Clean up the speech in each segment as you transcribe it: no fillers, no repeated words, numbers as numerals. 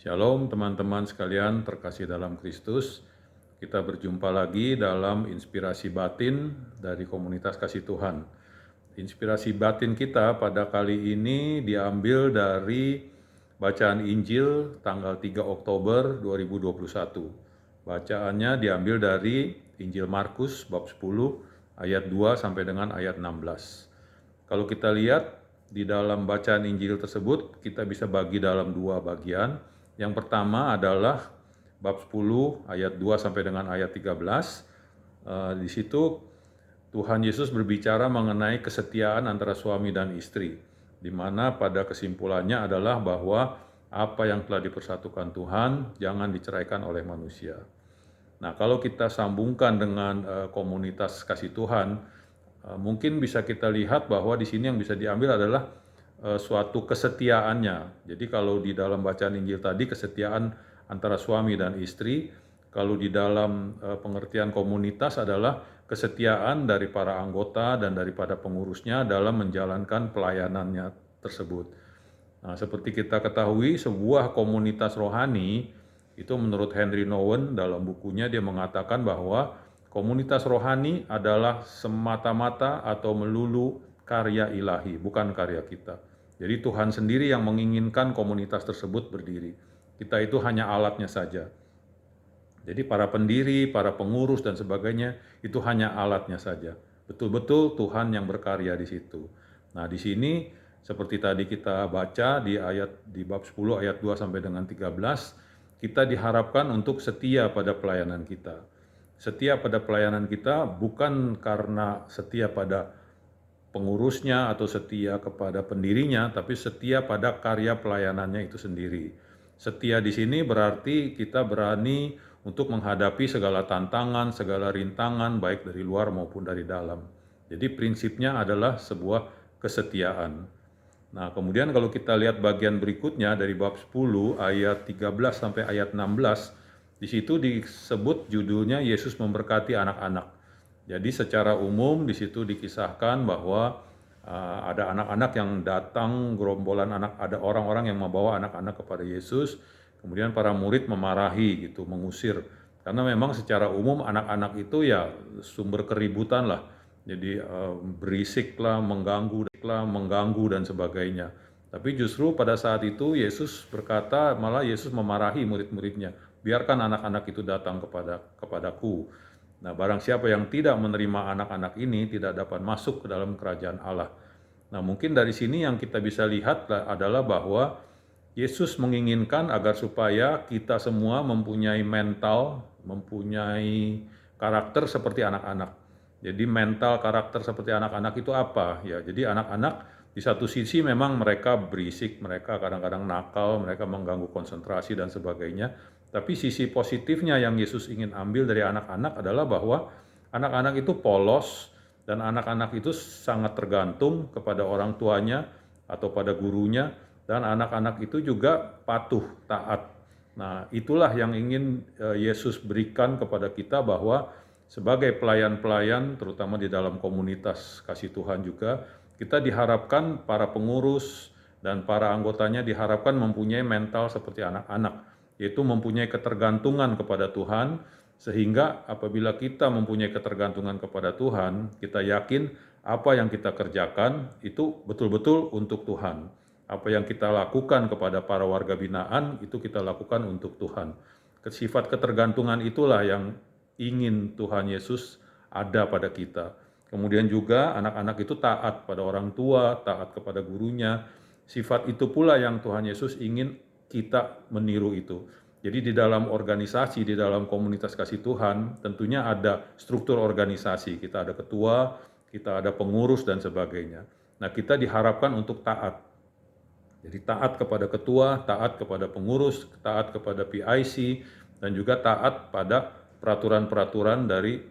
Shalom teman-teman sekalian terkasih dalam Kristus. Kita berjumpa lagi dalam inspirasi batin dari komunitas kasih Tuhan. Inspirasi batin kita pada kali ini diambil dari bacaan Injil tanggal 3 Oktober 2021. Bacaannya diambil dari Injil Markus bab 10 ayat 2 sampai dengan ayat 16. Kalau kita lihat di dalam bacaan Injil tersebut, kita bisa bagi dalam dua bagian. Yang pertama adalah bab 10 ayat 2 sampai dengan ayat 13. Di situ Tuhan Yesus berbicara mengenai kesetiaan antara suami dan istri, di mana pada kesimpulannya adalah bahwa apa yang telah dipersatukan Tuhan jangan diceraikan oleh manusia. Nah, kalau kita sambungkan dengan komunitas kasih Tuhan, mungkin bisa kita lihat bahwa di sini yang bisa diambil adalah suatu kesetiaannya. Jadi kalau di dalam bacaan Injil tadi kesetiaan antara suami dan istri, kalau di dalam pengertian komunitas adalah kesetiaan dari para anggota dan daripada pengurusnya dalam menjalankan pelayanannya tersebut. Nah, seperti kita ketahui, sebuah komunitas rohani itu menurut Henry Nouwen dalam bukunya dia mengatakan bahwa komunitas rohani adalah semata-mata atau melulu karya ilahi, bukan karya kita. Jadi Tuhan sendiri yang menginginkan komunitas tersebut berdiri. Kita itu hanya alatnya saja. Jadi para pendiri, para pengurus dan sebagainya itu hanya alatnya saja. Betul-betul Tuhan yang berkarya di situ. Nah, di sini seperti tadi kita baca di bab 10 ayat 2 sampai dengan 13, kita diharapkan untuk setia pada pelayanan kita. Setia pada pelayanan kita bukan karena setia pada pengurusnya atau setia kepada pendirinya, tapi setia pada karya pelayanannya itu sendiri. Setia di sini berarti kita berani untuk menghadapi segala tantangan, segala rintangan, baik dari luar maupun dari dalam. Jadi prinsipnya adalah sebuah kesetiaan. Nah, kemudian kalau kita lihat bagian berikutnya dari bab 10 ayat 13 sampai ayat 16, di situ disebut judulnya Yesus memberkati anak-anak. Jadi secara umum di situ dikisahkan bahwa ada anak-anak yang datang, gerombolan anak, ada orang-orang yang membawa anak-anak kepada Yesus, kemudian para murid memarahi gitu, mengusir. Karena memang secara umum anak-anak itu ya sumber keributan lah. Jadi berisik lah, mengganggu dan sebagainya. Tapi justru pada saat itu Yesus berkata, malah Yesus memarahi murid-muridnya, biarkan anak-anak itu datang kepadaku. Nah, barang siapa yang tidak menerima anak-anak ini tidak dapat masuk ke dalam kerajaan Allah. Nah, mungkin dari sini yang kita bisa lihat adalah bahwa Yesus menginginkan agar supaya kita semua mempunyai mental, mempunyai karakter seperti anak-anak. Jadi mental karakter seperti anak-anak itu apa? Ya, jadi anak-anak di satu sisi memang mereka berisik, mereka kadang-kadang nakal, mereka mengganggu konsentrasi dan sebagainya. Tapi sisi positifnya yang Yesus ingin ambil dari anak-anak adalah bahwa anak-anak itu polos dan anak-anak itu sangat tergantung kepada orang tuanya atau pada gurunya, dan anak-anak itu juga patuh, taat. Nah, itulah yang ingin Yesus berikan kepada kita bahwa sebagai pelayan-pelayan, terutama di dalam komunitas kasih Tuhan juga, kita diharapkan para pengurus dan para anggotanya diharapkan mempunyai mental seperti anak-anak, yaitu mempunyai ketergantungan kepada Tuhan, sehingga apabila kita mempunyai ketergantungan kepada Tuhan, kita yakin apa yang kita kerjakan itu betul-betul untuk Tuhan. Apa yang kita lakukan kepada para warga binaan itu kita lakukan untuk Tuhan. Sifat ketergantungan itulah yang ingin Tuhan Yesus ada pada kita. Kemudian juga anak-anak itu taat pada orang tua, taat kepada gurunya. Sifat itu pula yang Tuhan Yesus ingin kita meniru itu. Jadi di dalam organisasi, di dalam komunitas kasih Tuhan, tentunya ada struktur organisasi. Kita ada ketua, kita ada pengurus dan sebagainya. Nah, kita diharapkan untuk taat. Jadi taat kepada ketua, taat kepada pengurus, taat kepada PIC, dan juga taat pada peraturan-peraturan dari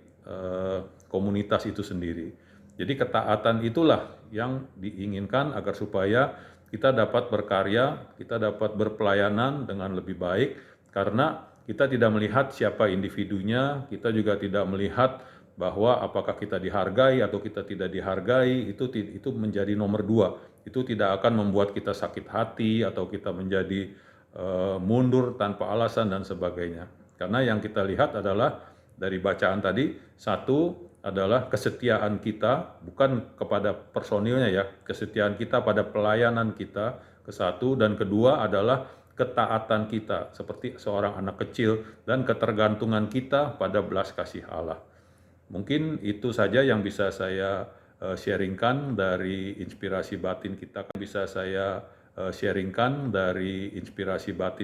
komunitas itu sendiri. Jadi ketaatan itulah yang diinginkan agar supaya kita dapat berkarya, kita dapat berpelayanan dengan lebih baik, karena kita tidak melihat siapa individunya, kita juga tidak melihat bahwa apakah kita dihargai atau kita tidak dihargai, itu menjadi nomor dua. Itu tidak akan membuat kita sakit hati atau kita menjadi mundur tanpa alasan dan sebagainya. Karena yang kita lihat adalah dari bacaan tadi, satu adalah kesetiaan kita, bukan kepada personilnya ya, kesetiaan kita pada pelayanan kita, ke satu, dan kedua adalah ketaatan kita, seperti seorang anak kecil, dan ketergantungan kita pada belas kasih Allah. Mungkin itu saja yang bisa saya sharingkan dari inspirasi batin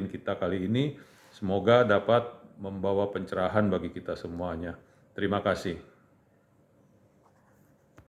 kita, kali ini. Semoga dapat membawa pencerahan bagi kita semuanya. Terima kasih.